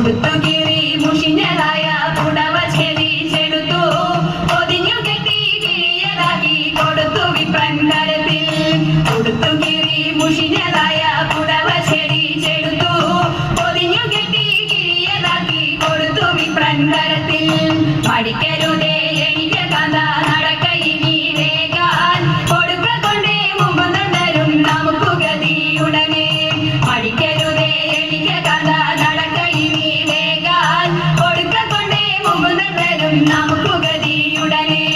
ഉടുത്തുകീറി മുഷിഞ്ഞതായ പുടവ ചെടിച്ചെടുത്തു പൊതിഞ്ഞു കെട്ടി കിഴിയതാക്കി കൊടുത്തു വിപ്രൻ കരത്തിൽ. ഉടുത്തുകീറി മുഷിഞ്ഞതായ പുടവ ചെടിച്ചെടുത്തു പൊതിഞ്ഞു കെട്ടി കിഴിയതാക്കി കൊടുത്തു വിപ്രൻ കരത്തിൽ. പഠിക്കരുതേ എനിക്ക് കഥ നടക്കയിനി വേഗാൻ കൊടുക്ക കൊണ്ടേ മുമ്പ് തരും നമുക്ക് ഗതിയുടനെ. പഠിക്കരുതേ എനിക്ക് കഥ നടക്കയിനി വേഗാൻ കൊടുക്ക കൊണ്ടേ മുമ്പ് തരും നമുക്ക് ഗതിയുടനെ.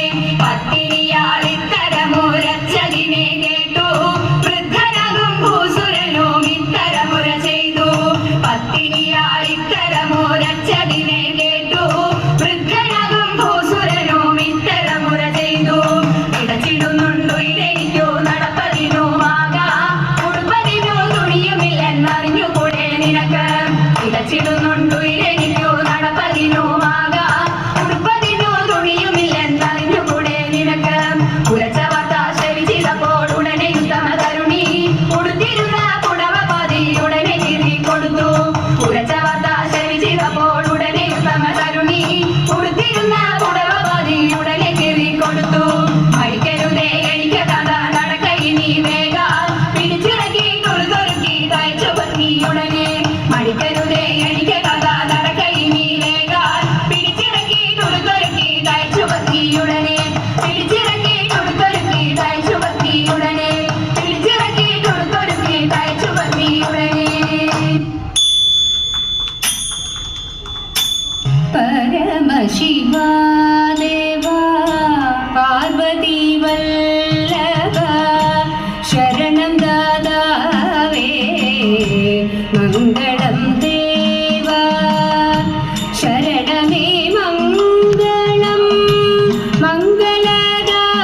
പത്തിനിയാൾ ഇത്തരമുരച്ചതിനെ കേട്ടു വൃദ്ധനാകും ഭൂസുരനും ഇത്തരമുര ചെയ്തു. പത്തിനിയാൾ ഇത്തരമുരച്ചതിനെ കേട്ടു വൃദ്ധനാകും ഭൂസുരനും ഇത്തരമുര ചെയ്തു. ഇടച്ചിടുന്നുണ്ടു ഇതെനിക്കു നടപ്പതിനുമാകാം ഉടുപ്പതിനു തുണിയുമില്ലെന്നറിഞ്ഞുകൂടെ നിനക്ക്. ഇടച്ചിടുന്നുണ്ടു ഇതെനിക്കു നടപ്പതിനുമാകാം ഉടുപ്പതിനു തുണിയുമില്ലെന്നറിഞ്ഞുകൂടെ നിനക്ക്. ഉരച്ച വാർത്ത ശ്രവിച്ചപ്പോൾ ഉടനെ ഉത്തമ തരുണി ഉടുത്തിരുന്ന പുടവ പാതി ഉടനെ കീറി കൊടുത്തു. ഉരച്ച വാർത്ത ശ്രവിച്ചപ്പോൾ ഉടനെ ഉത്തമ തരുണി ഉടുത്തിരുന്ന പുടവ പാതി ഉടനെ കീറി കൊടുത്തു. പഠിക്കരുതേ എനിക്ക് കഥ നടക്കയിനി വേഗം പിടിച്ചിറക്കി തൊഴുതൊരുക്കി തയ്ച്ചു ഭംഗിയുടനെ. പഠിക്കരുതേ എനിക്ക് കഥ നടക്കയിനി വേഗം പിടിച്ചിറക്കി തൊഴുതൊരുക്കി തയ്ച്ചു ഭംഗിയുടനെ. പിടിച്ചിറക്കി തൊഴുതൊരുക്കി തയ്ച്ചു ഭംഗിയുടനെ. പിടിച്ചിറക്കി തൊഴുതൊരുക്കി തയ്ച്ചു ഭംഗിയുടനെ. പരമശിവാദേവാ പാർവതി വല്ലഭ ശരണം ദാതാവേ മംഗളം ദേവാ ശരണമേ മംഗളം മംഗളദായക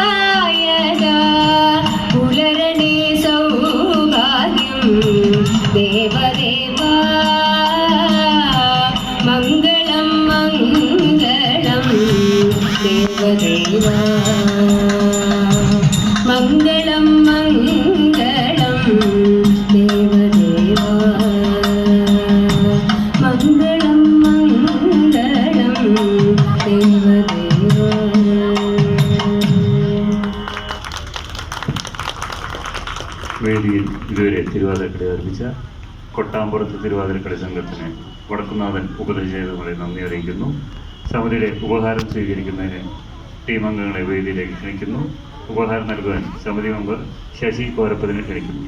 പുലരണേ സൗഭാഗ്യം ദേവദേവാ മംഗളം മംഗളം ദേവദേവാ മംഗളം മംഗളം ദേവദേവാ മംഗളം മംഗളം ദേവദേവാ. വേദിയിൽ ഇതുവരെ തിരുവാതിരക്കളി ആരംഭിച്ച കൊട്ടാമ്പുറത്ത് തിരുവാതിരക്കളി സംഘത്തിന് വടക്കുന്നാഥൻ ഉപദേശിച്ചതുപോലെ നന്ദി അറിയിക്കുന്നു. സമിതിയുടെ ഉപഹാരം സ്വീകരിക്കുന്നതിന് ടീം അംഗങ്ങളെ വേദിയിലേക്ക് ക്ഷണിക്കുന്നു. ഉപഹാരം നൽകുവാൻ സമിതി മെമ്പർ ശശി കോരപ്പതിനെ ക്ഷണിക്കുന്നു.